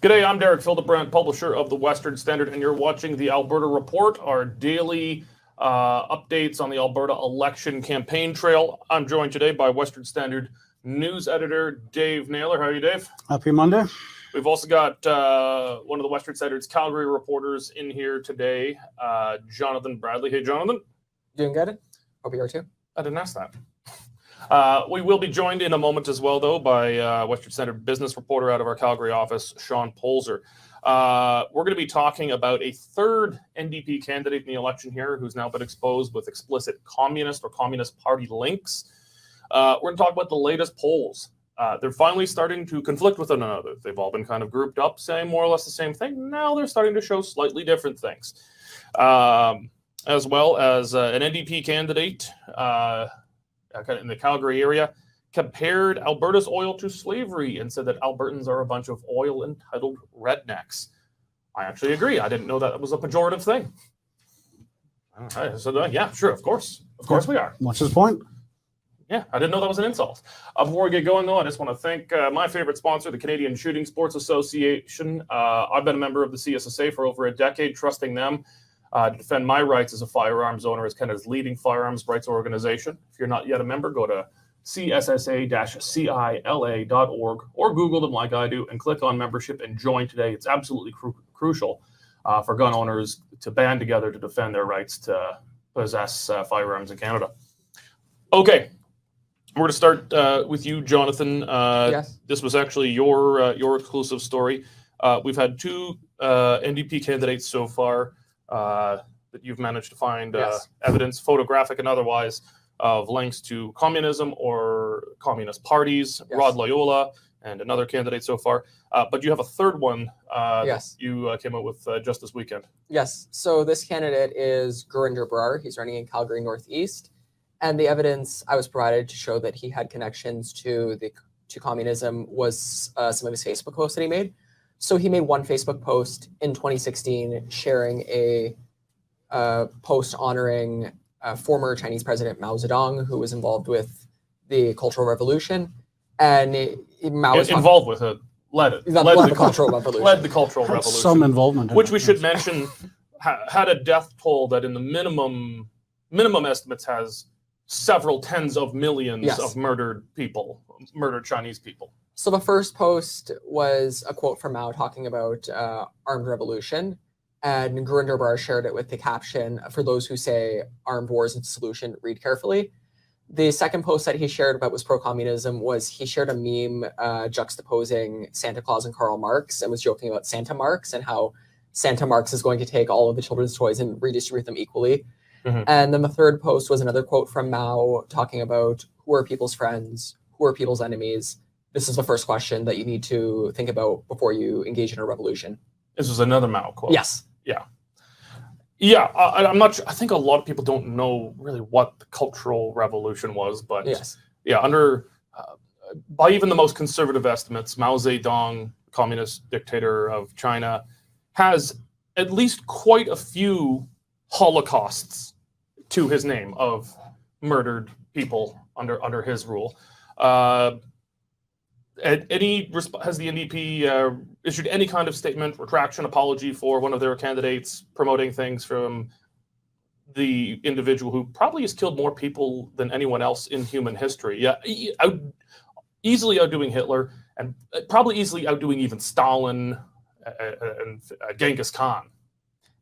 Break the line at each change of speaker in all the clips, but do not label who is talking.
G'day, I'm Derek Fildebrandt, publisher of the Western Standard, and you're watching the Alberta Report, our daily updates on the Alberta election campaign trail. I'm joined today by Western Standard news editor Dave Naylor. How are you, Dave?
Happy Monday.
We've also got one of the Western Standard's Calgary reporters in here today, Jonathan Bradley. Hey, Jonathan.
Doing good? Hope you are too.
I didn't ask that. We will be joined in a moment as well, though, by Western Standard business reporter out of our Calgary office, Sean Polzer. We're going to be talking about a third NDP candidate in the election here who's now been exposed with explicit communist or Communist Party links. We're going to talk about the latest polls. They're finally starting to conflict with one another. They've all been kind of grouped up, saying more or less the same thing. Now they're starting to show slightly different things. As well as an NDP candidate in the Calgary area compared Alberta's oil to slavery and said that Albertans are a bunch of oil-entitled rednecks. I actually agree. I didn't know that was a pejorative thing. I said, yeah, sure, of course. Of course we are.
What's his point?
Yeah, I didn't know that was an insult. Before we get going, though, I just want to thank my favorite sponsor, the Canadian Shooting Sports Association. I've been a member of the CSSA for over a decade, trusting them to defend my rights as a firearms owner as Canada's leading firearms rights organization. If you're not yet a member, go to cssa-cila.org or Google them like I do and click on membership and join today. It's absolutely crucial for gun owners to band together to defend their rights to possess firearms in Canada. Okay, we're going to start with you, Jonathan.
Yes.
This was actually your exclusive story. We've had two NDP candidates so far that you've managed to find evidence, photographic and otherwise, of links to communism or communist parties,
Yes.
Rod Loyola, and another candidate so far. But you have a third one
Yes.
that you came out with just this weekend.
Yes. So this candidate is Gurinder Brar. He's running in Calgary Northeast. And the evidence I was provided to show that he had connections to communism was some of his Facebook posts that he made. So he made one Facebook post in 2016 sharing a post honoring former Chinese President Mao Zedong, who was involved with the Cultural Revolution. And Mao was
involved with it, led
the Cultural Revolution.
Led the Cultural Revolution.
Some involvement in
which
it,
we should
yes.
mention had a death toll that in the minimum estimates has several tens of millions
Yes.
of murdered Chinese people.
So the first post was a quote from Mao talking about armed revolution, and Gurinder Brar shared it with the caption, "For those who say armed war isn't the solution, read carefully." The second post that he shared about was pro-communism was he shared a meme juxtaposing Santa Claus and Karl Marx and was joking about Santa Marx and how Santa Marx is going to take all of the children's toys and redistribute them equally.
Mm-hmm.
And then the third post was another quote from Mao talking about who are people's friends, who are people's enemies. This is the first question that you need to think about before you engage in a revolution.
This was another Mao quote.
Yes.
Yeah. I'm not sure. I think a lot of people don't know really what the Cultural Revolution was, but
Yes.
yeah, under by even the most conservative estimates, Mao Zedong, communist dictator of China, has at least quite a few holocausts to his name of murdered people under his rule. Has the NDP issued any kind of statement, retraction, apology for one of their candidates promoting things from the individual who probably has killed more people than anyone else in human history? Yeah, easily outdoing Hitler and probably easily outdoing even Stalin and Genghis Khan.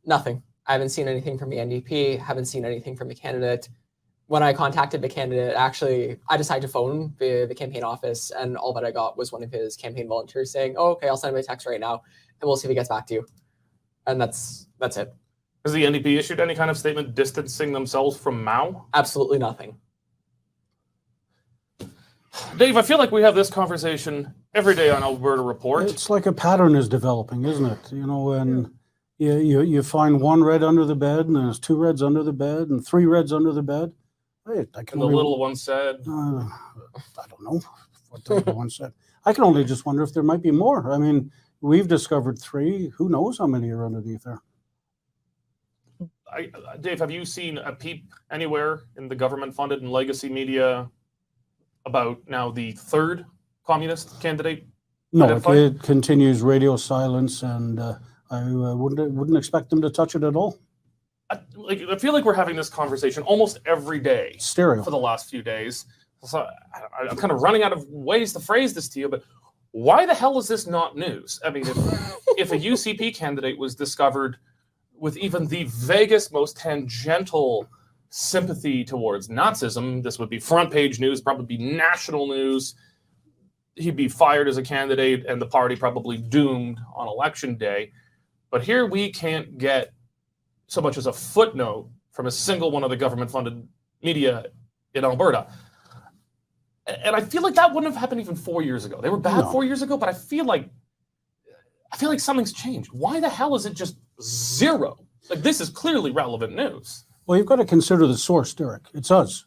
Nothing. I haven't seen anything from the NDP, haven't seen anything from the candidate. When I contacted the candidate, actually, I decided to phone the campaign office, and all that I got was one of his campaign volunteers saying, "Oh, okay, I'll send him a text right now, and we'll see if he gets back to you." And that's it.
Has the NDP issued any kind of statement distancing themselves from Mao?
Absolutely nothing.
Dave, I feel like we have this conversation every day on Alberta Report.
It's like a pattern is developing, isn't it? You know, when you find one red under the bed, and there's two reds under the bed, and three reds under the bed. Hey,
And the little one said,
I don't know what the little one said. I can only just wonder if there might be more. I mean, we've discovered three. Who knows how many are underneath there?
Dave, have you seen a peep anywhere in the government-funded and legacy media about now the third communist candidate
No,
identified?
it continues radio silence, and I wouldn't expect them to touch it at all.
I feel like we're having this conversation almost every day
Stereo.
for the last few days. So I'm kind of running out of ways to phrase this to you, but why the hell is this not news? I mean, if a UCP candidate was discovered with even the vaguest, most tangential sympathy towards Nazism, this would be front page news, probably be national news. He'd be fired as a candidate and the party probably doomed on election day. But here we can't get so much as a footnote from a single one of the government-funded media in Alberta. And I feel like that wouldn't have happened even 4 years ago. They were bad 4 years ago, but I feel like something's changed. Why the hell is it just zero? Like, this is clearly relevant news.
Well, you've got to consider the source, Derek. It's us.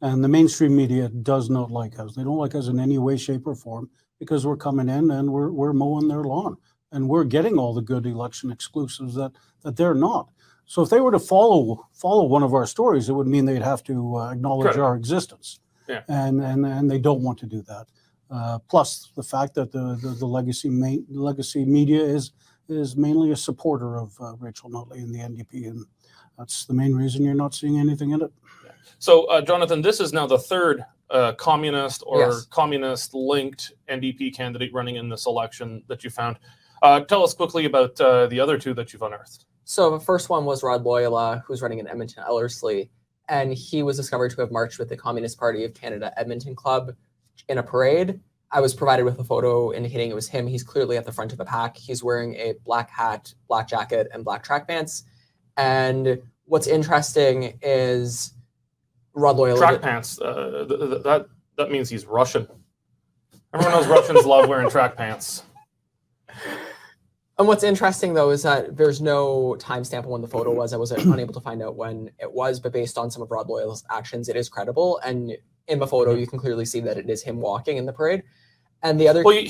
And the mainstream media does not like us. They don't like us in any way, shape, or form because we're coming in and we're mowing their lawn. And we're getting all the good election exclusives that they're not. So if they were to follow one of our stories, it would mean they'd have to acknowledge our existence.
Yeah.
And they don't want to do that. Plus the fact that the legacy media is mainly a supporter of Rachel Notley and the NDP, and that's the main reason you're not seeing anything in it.
So, Jonathan, this is now the third communist or communist-linked NDP candidate running in this election that you found. Tell us quickly about the other two that you've unearthed.
So the first one was Rod Loyola, who's running in Edmonton Ellerslie, and he was discovered to have marched with the Communist Party of Canada Edmonton Club in a parade. I was provided with a photo indicating it was him. He's clearly at the front of the pack. He's wearing a black hat, black jacket, and black track pants. And what's interesting is Rod Loyola.
Track pants. That means he's Russian. Everyone knows Russians love wearing track pants.
And what's interesting, though, is that there's no timestamp on when the photo was. I was unable to find out when it was, but based on some of Rod Loyola's actions, it is credible. And in the photo, you can clearly see that it is him walking in the parade. And the other...
Well,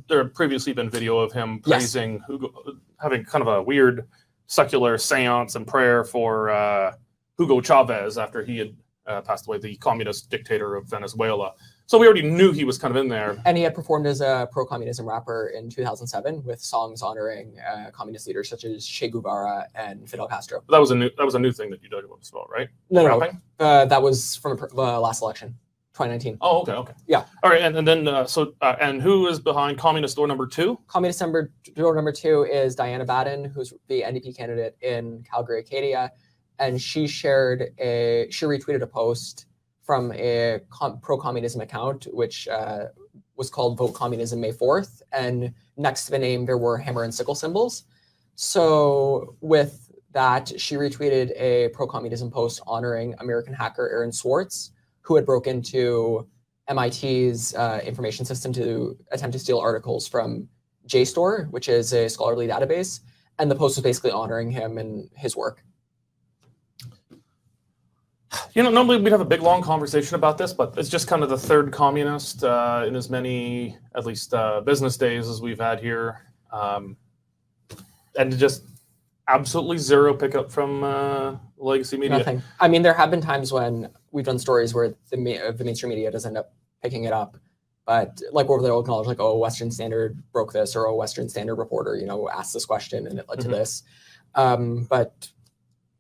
there had previously been video of him praising Hugo, having kind of a weird secular seance and prayer for Hugo Chavez after he had passed away, the communist dictator of Venezuela. So we already knew he was kind of in there.
And he had performed as a pro-communism rapper in 2007 with songs honoring communist leaders such as Che Guevara and Fidel Castro.
That was a new thing that you dug about as well, right?
No. That was from the last election, 2019.
Oh, okay.
Yeah.
All right, and then and who is behind Communist Door Number 2?
Communist Door Number 2 is Diana Baden, who's the NDP candidate in Calgary, Acadia, and she retweeted a post from a pro-communism account, which was called Vote Communism May 4th. And next to the name, there were hammer and sickle symbols. So with that, she retweeted a pro-communism post honoring American hacker Aaron Swartz, who had broke into MIT's information system to attempt to steal articles from JSTOR, which is a scholarly database. And the post was basically honoring him and his work.
You know, normally we'd have a big, long conversation about this, but it's just kind of the third communist in as many, at least, business days as we've had here. And just absolutely zero pickup from legacy media.
Nothing. I mean, there have been times when we've done stories where the mainstream media does end up picking it up. But like over the old knowledge, like, oh, Western Standard broke this, or a Western Standard reporter, asked this question and it led to this. But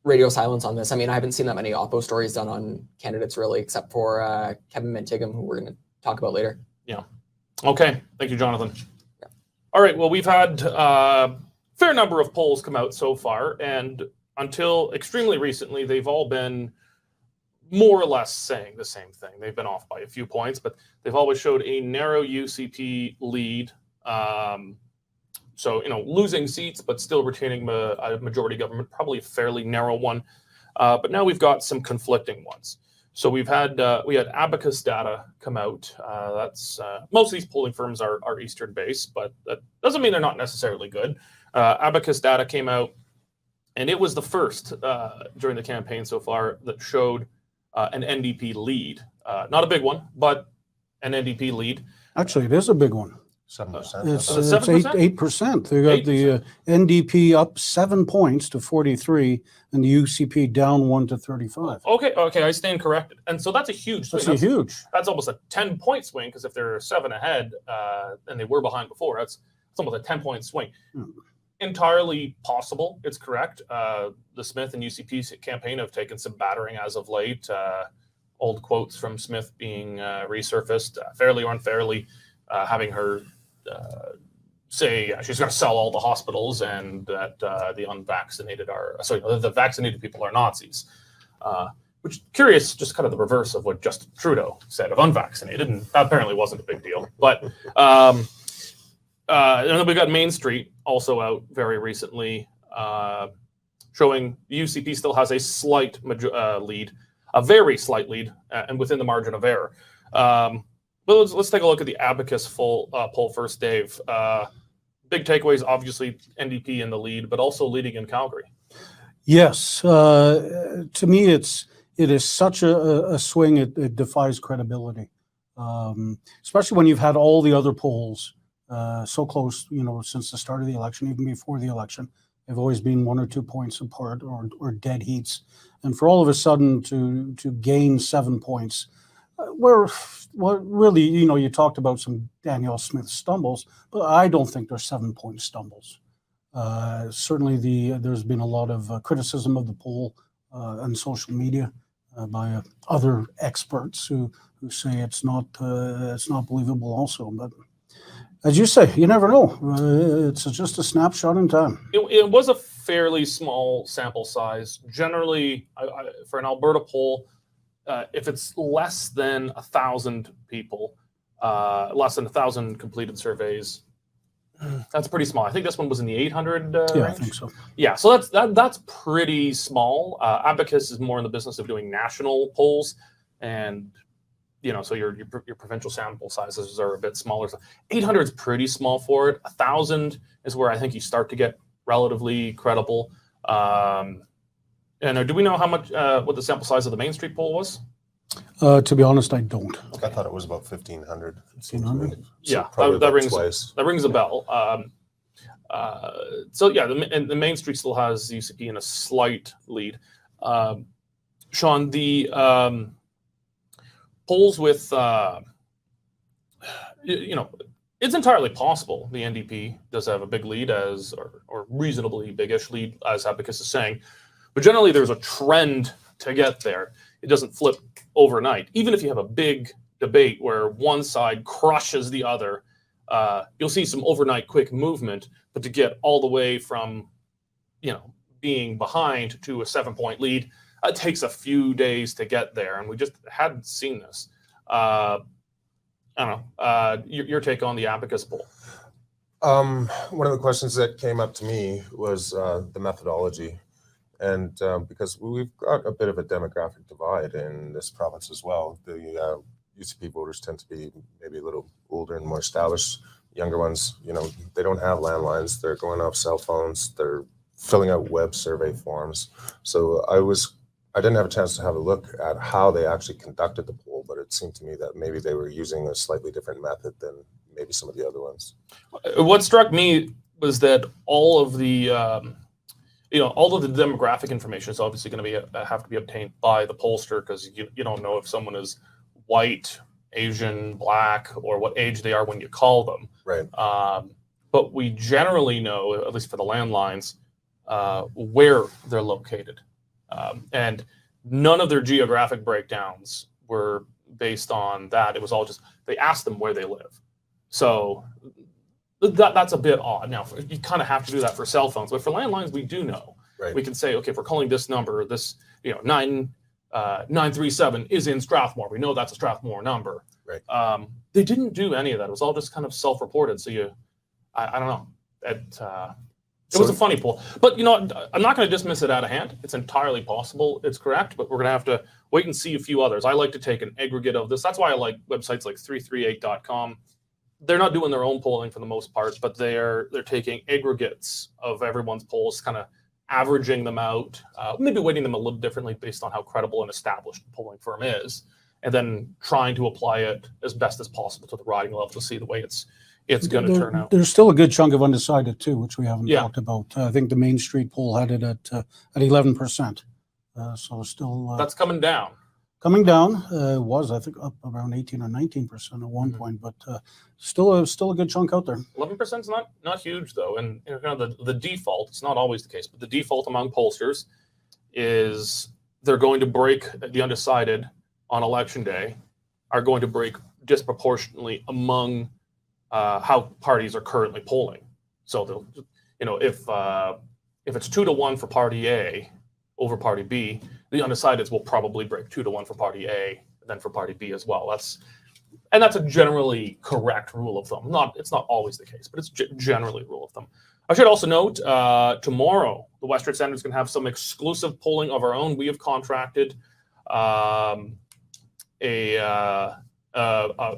radio silence on this. I mean, I haven't seen that many Oppo stories done on candidates really, except for Kevin Mentigam, who we're going to talk about later.
Yeah. Okay. Thank you, Jonathan. Yeah. All right. Well, we've had a fair number of polls come out so far, and until extremely recently, they've all been more or less saying the same thing. They've been off by a few points, but they've always showed a narrow UCP lead. So, losing seats, but still retaining a majority government, probably a fairly narrow one. But now we've got some conflicting ones. So we had Abacus data come out. That's most of these polling firms are Eastern based, but that doesn't mean they're not necessarily good. Abacus data came out, and it was the first during the campaign so far that showed an NDP lead. Not a big one, but an NDP lead.
Actually, it is a big one.
7%.
It's
it 7%?
8%. They got the NDP up 7 points to 43, and the UCP down 1 to 35.
Okay, I stand corrected. And so that's a huge swing.
That's huge.
That's almost a 10-point swing, because if they're 7 ahead and they were behind before, that's almost a 10-point swing. Entirely possible. It's correct. The Smith and UCP campaign have taken some battering as of late. Old quotes from Smith being resurfaced, fairly or unfairly, having her say she's going to sell all the hospitals and that the vaccinated people are Nazis. Which, curious, just kind of the reverse of what Justin Trudeau said of unvaccinated, and that apparently wasn't a big deal. But and then we got Main Street also out very recently, showing the UCP still has a slight lead, a very slight lead, and within the margin of error. But let's take a look at the Abacus poll first, Dave. Big takeaways, obviously, NDP in the lead, but also leading in Calgary.
Yes. To me, it is such a swing, it defies credibility. Especially when you've had all the other polls so close, since the start of the election, even before the election. They've always been 1 or 2 points apart or dead heats. And for all of a sudden to gain 7 points, really, you talked about some Danielle Smith stumbles, but I don't think they're 7-point stumbles. Certainly there's been a lot of criticism of the poll on social media by other experts who say it's not believable also. But as you say, you never know. It's just a snapshot in time.
It was a fairly small sample size. Generally, for an Alberta poll, if it's less than 1,000 people, less than 1,000 completed surveys, that's pretty small. I think this one was in the 800 range.
I think so.
Yeah, so that's pretty small. Abacus is more in the business of doing national polls, and so your provincial sample sizes are a bit smaller. So 800 is pretty small for it. 1,000 is where I think you start to get relatively credible. And do we know how much what the sample size of the Main Street poll was?
To be honest, I don't.
I thought it was about 1,500.
1,500?
Yeah,
that
rings a bell. So yeah, the Main Street still has the UCP in a slight lead. Sean, the polls with it's entirely possible the NDP does have a big lead or reasonably big-ish lead, as Abacus is saying. But generally, there's a trend to get there. It doesn't flip overnight. Even if you have a big debate where one side crushes the other, you'll see some overnight quick movement. But to get all the way from, being behind to a 7-point lead, it takes a few days to get there. And we just hadn't seen this. I don't know. Your take on the Abacus poll?
One of the questions that came up to me was the methodology. And because we've got a bit of a demographic divide in this province as well. The UCP voters tend to be maybe a little older and more established. Younger ones, they don't have landlines. They're going off cell phones. They're filling out web survey forms. So I didn't have a chance to have a look at how they actually conducted the poll, but it seemed to me that maybe they were using a slightly different method than maybe some of the other ones.
What struck me was that all of the demographic information is obviously going to have to be obtained by the pollster, because you don't know if someone is white, Asian, black, or what age they are when you call them.
Right.
But we generally know, at least for the landlines, where they're located. And none of their geographic breakdowns were based on that. It was all just, they asked them where they live. So that's a bit odd. Now, you kind of have to do that for cell phones, but for landlines, we do know.
Right.
We can say, okay, if we're calling this number, this 937 is in Strathmore. We know that's a Strathmore number.
Right.
They didn't do any of that. It was all just kind of self-reported. So I don't know. It was a funny poll, but I'm not going to dismiss it out of hand. It's entirely possible. It's correct, but we're going to have to wait and see a few others. I like to take an aggregate of this. That's why I like websites like 338.com. They're not doing their own polling for the most part, but they're taking aggregates of everyone's polls, kind of averaging them out, maybe weighting them a little differently based on how credible an established polling firm is, and then trying to apply it as best as possible to the riding level to see the way it's it's going to turn out.
There's still a good chunk of undecided too, which we haven't
Yeah.
talked about. I think the Main Street poll had it at 11%. So still
That's coming down.
coming down. Was I think up around 18 or 19% at one point, but still a good chunk out there.
11% is not huge though, and kind of the default. It's not always the case, but the default among pollsters is they're going to break the undecided on election day, are going to break disproportionately among how parties are currently polling. So they'll, if it's 2-1 for Party A over Party B, the undecideds will probably break 2-1 for Party A, and then for Party B as well. That's a generally correct rule of thumb. It's not always the case, but it's generally rule of thumb. I should also note, tomorrow, the Western Standard is going to have some exclusive polling of our own. We have contracted a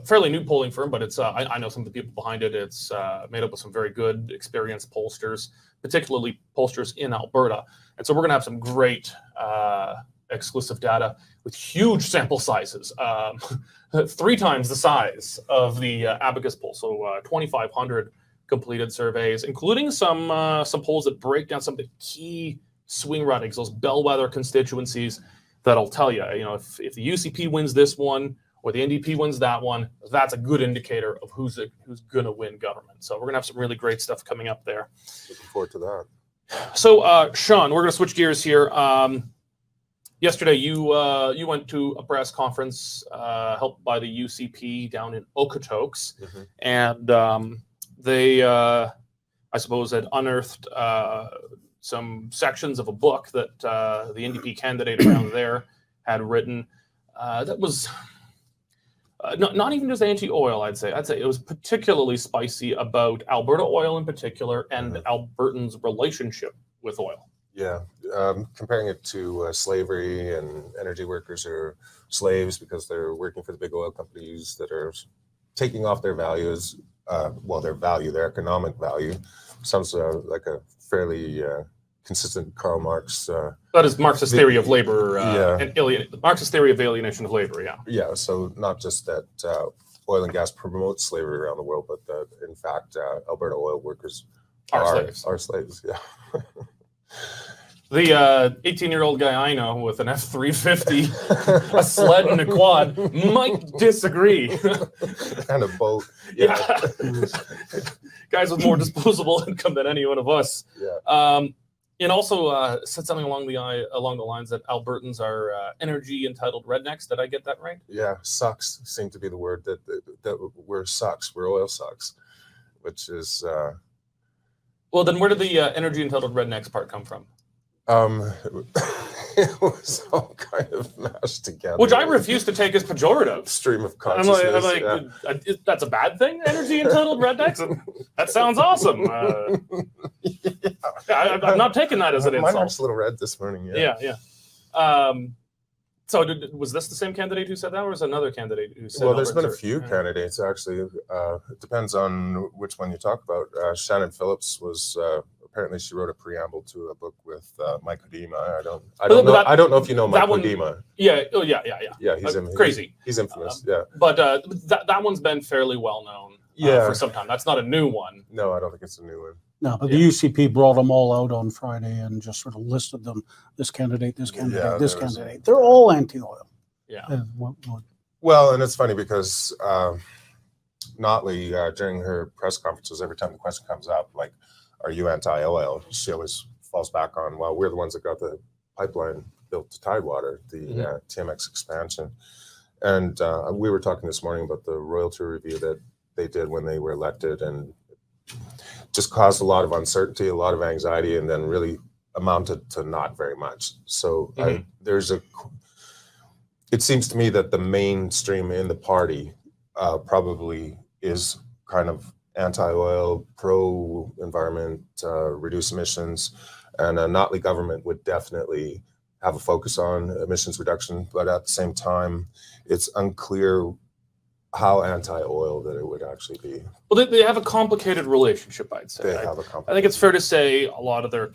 fairly new polling firm, but it's I know some of the people behind it. It's made up of some very good, experienced pollsters, particularly pollsters in Alberta. And so we're going to have some great exclusive data with huge sample sizes, 3 times the size of the Abacus poll. So 2,500 completed surveys, including some polls that break down some of the key swing ridings, those bellwether constituencies that'll tell you, if the UCP wins this one or the NDP wins that one, that's a good indicator of who's going to win government. So we're going to have some really great stuff coming up there.
Looking forward to that.
So, Sean, we're going to switch gears here. Yesterday, you went to a press conference helped by the UCP down in Okotoks, and they, I suppose, had unearthed some sections of a book that the NDP candidate around there had written. That was not even just anti-oil, I'd say it was particularly spicy about Alberta oil in particular and Albertans' relationship with oil.
Yeah, comparing it to slavery, and energy workers are slaves because they're working for the big oil companies that are taking off their values, their economic value. Sounds like a fairly consistent Karl Marx.
That is Marxist theory of labor, Marxist theory of alienation of labor, yeah.
Yeah, so not just that oil and gas promotes slavery around the world, but that, in fact, Alberta oil workers are slaves, yeah.
The 18-year-old guy I know with an F-350, a sled and a quad might disagree.
And a boat.
Yeah. Guys with more disposable income than any one of us.
Yeah.
And also said something along the lines that Albertans are energy entitled rednecks. Did I get that right?
Yeah, sucks seem to be the word that we're sucks. We're oil sucks, which is.
Well, then where did the energy entitled rednecks part come from?
It was all kind of mashed together.
Which I refuse to take as pejorative.
Stream of consciousness.
That's a bad thing? Energy entitled rednecks? That sounds awesome. I'm not taking that as an insult.
My heart's a little red this morning.
Yeah. So was this the same candidate who said that, or was another candidate who said?
Well, there's been a few candidates actually. It depends on which one you talk about. Shannon Phillips was apparently she wrote a preamble to a book with Mike Hodima. I don't know if you know Mike Hodima.
Yeah.
Yeah, he's
crazy.
He's infamous. Yeah,
but that one's been fairly well known. For some time. That's not a new one.
No, I don't think it's a new one.
No, but the UCP brought them all out on Friday and just sort of listed them. This candidate, this candidate, this candidate. They're all anti-oil.
Yeah.
Well, and it's funny because Notley, during her press conferences, every time the question comes up, like, are you anti-oil? She always falls back on, well, we're the ones that got the pipeline built to Tidewater, the TMX expansion. And we were talking this morning about the royalty review that they did when they were elected, and just caused a lot of uncertainty, a lot of anxiety, and then really amounted to not very much. So it seems to me that the mainstream in the party probably is kind of anti-oil, pro-environment, reduce emissions, and a Notley government would definitely have a focus on emissions reduction, but at the same time, it's unclear how anti-oil that it would actually be.
Well, they have a complicated relationship, I'd say. I think it's fair to say a lot of their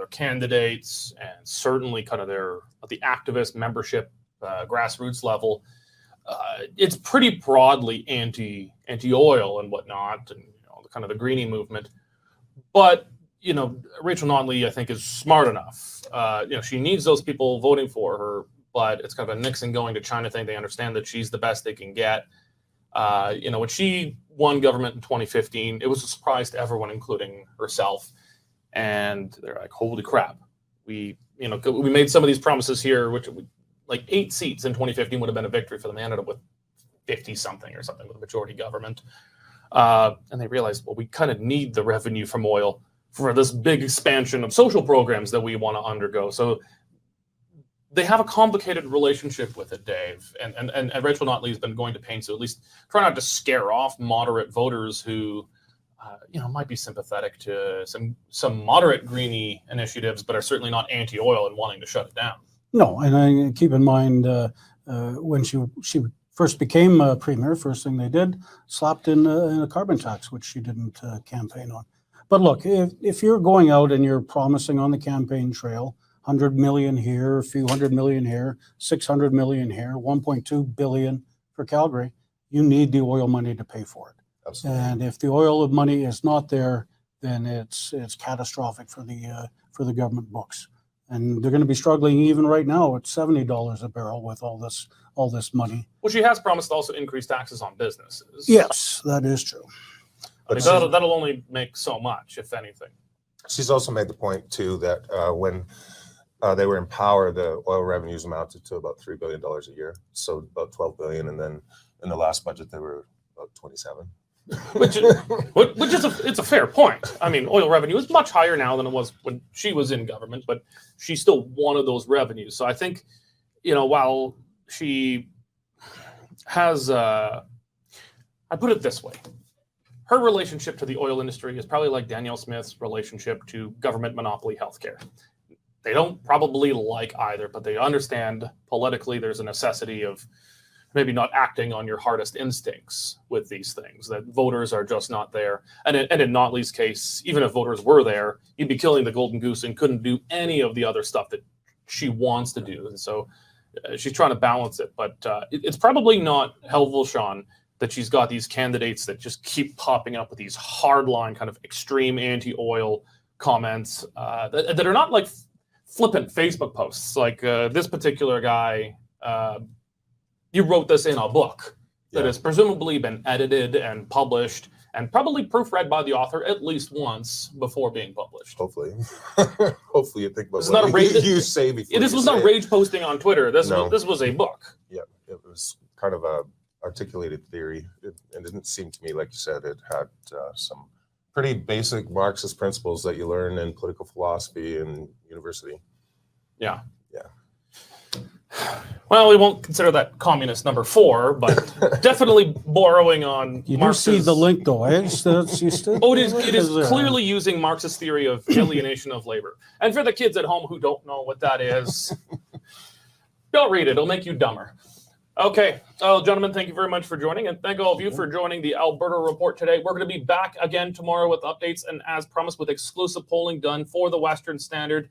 candidates, and certainly kind of the activist membership, grassroots level, it's pretty broadly anti-oil and whatnot, and kind of the greenie movement. But, Rachel Notley, I think, is smart enough. She needs those people voting for her, but it's kind of a Nixon going to China thing. They understand that she's the best they can get. When she won government in 2015, it was a surprise to everyone, including herself. And they're like, holy crap. We made some of these promises here, which like 8 seats in 2015 would have been a victory for them. They ended up with 50 something or something with a majority government. And they realized, well, we kind of need the revenue from oil for this big expansion of social programs that we want to undergo. So they have a complicated relationship with it, Dave. And Rachel Notley has been going to pains to at least try not to scare off moderate voters who, might be sympathetic to some moderate greenie initiatives, but are certainly not anti-oil and wanting to shut it down.
No, and I keep in mind when she first became premier, first thing they did, slapped in a carbon tax, which she didn't campaign on. But look, if you're going out and you're promising on the campaign trail, 100 million here, a few hundred million here, 600 million here, 1.2 billion for Calgary, you need the oil money to pay for it.
Absolutely.
And if the oil money is not there, then it's catastrophic for the government books. And they're going to be struggling even right now at $70 a barrel with all this money.
Well, she has promised to also increase taxes on businesses.
Yes, that is true.
I mean, that'll only make so much, if anything.
She's also made the point, too, that when they were in power, the oil revenues amounted to about $3 billion a year. So about $12 billion. And then in the last budget, they were about 27.
Which is it's a fair point. I mean, oil revenue is much higher now than it was when she was in government, but she still wanted those revenues. So I think, while she has, I put it this way, her relationship to the oil industry is probably like Danielle Smith's relationship to government monopoly healthcare. They don't probably like either, but they understand politically there's a necessity of maybe not acting on your hardest instincts with these things, that voters are just not there. And in Notley's case, even if voters were there, you'd be killing the golden goose and couldn't do any of the other stuff that she wants to do. And so she's trying to balance it. But it's probably not helpful, Sean, that she's got these candidates that just keep popping up with these hardline kind of extreme anti-oil comments that are not like flippant Facebook posts. Like this particular guy, you wrote this in a book that has presumably been edited and published and probably proofread by the author at least once before being published.
Hopefully. Hopefully you think about
what
you say before
This was not rage posting on Twitter. This was a book.
Yeah, it was kind of a articulated theory. It didn't seem to me, like you said, it had some pretty basic Marxist principles that you learn in political philosophy in university.
Yeah. Well, we won't consider that communist number 4, but definitely borrowing on
You
Marx's...
do see the link, though, eh?
It is clearly using Marxist theory of alienation of labor. And for the kids at home who don't know what that is, don't read it. It'll make you dumber. Okay. Gentlemen, thank you very much for joining. And thank all of you for joining the Alberta Report today. We're going to be back again tomorrow with updates and, as promised, with exclusive polling done for the Western Standard.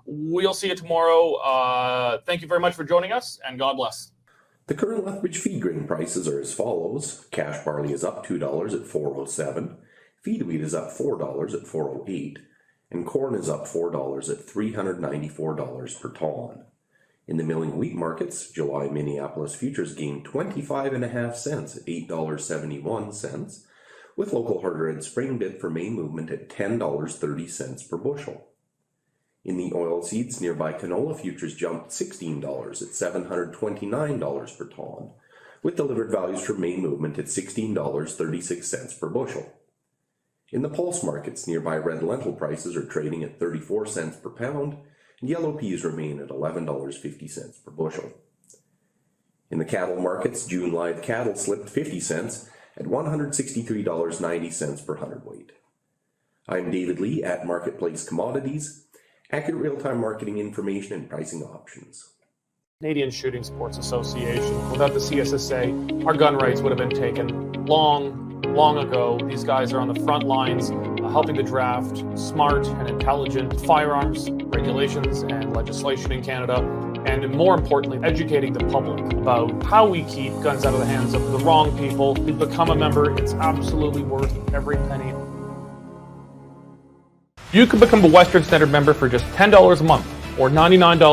We'll see you tomorrow. Thank you very much for joining us, and God bless.
The current Lethbridge feed grain prices are as follows. Cash barley is up $2 at $4.07. Feed wheat is up $4 at $4.08. And corn is up $4 at $394 per ton. In the milling wheat markets, July Minneapolis futures gained 25.5 cents at $8.71, with local hard red spring bid for May movement at $10.30 per bushel. In the oilseeds, nearby canola futures jumped $16 at $729 per ton, with delivered values for May movement at $16.36 per bushel. In the pulse markets, nearby red lentil prices are trading at 34 cents per pound, and yellow peas remain at $11.50 per bushel. In the cattle markets, June live cattle slipped 50 cents at $163.90 per hundredweight. I'm David Lee at Marketplace Commodities. Accurate real-time marketing information and pricing options.
Canadian Shooting Sports Association. Without the CSSA, our gun rights would have been taken long ago. These guys are on the front lines helping to draft smart and intelligent firearms regulations and legislation in Canada, and more importantly, educating the public about how we keep guns out of the hands of the wrong people. Become a member. It's absolutely worth every penny. You can become a Western Standard member for just $10 a month or $99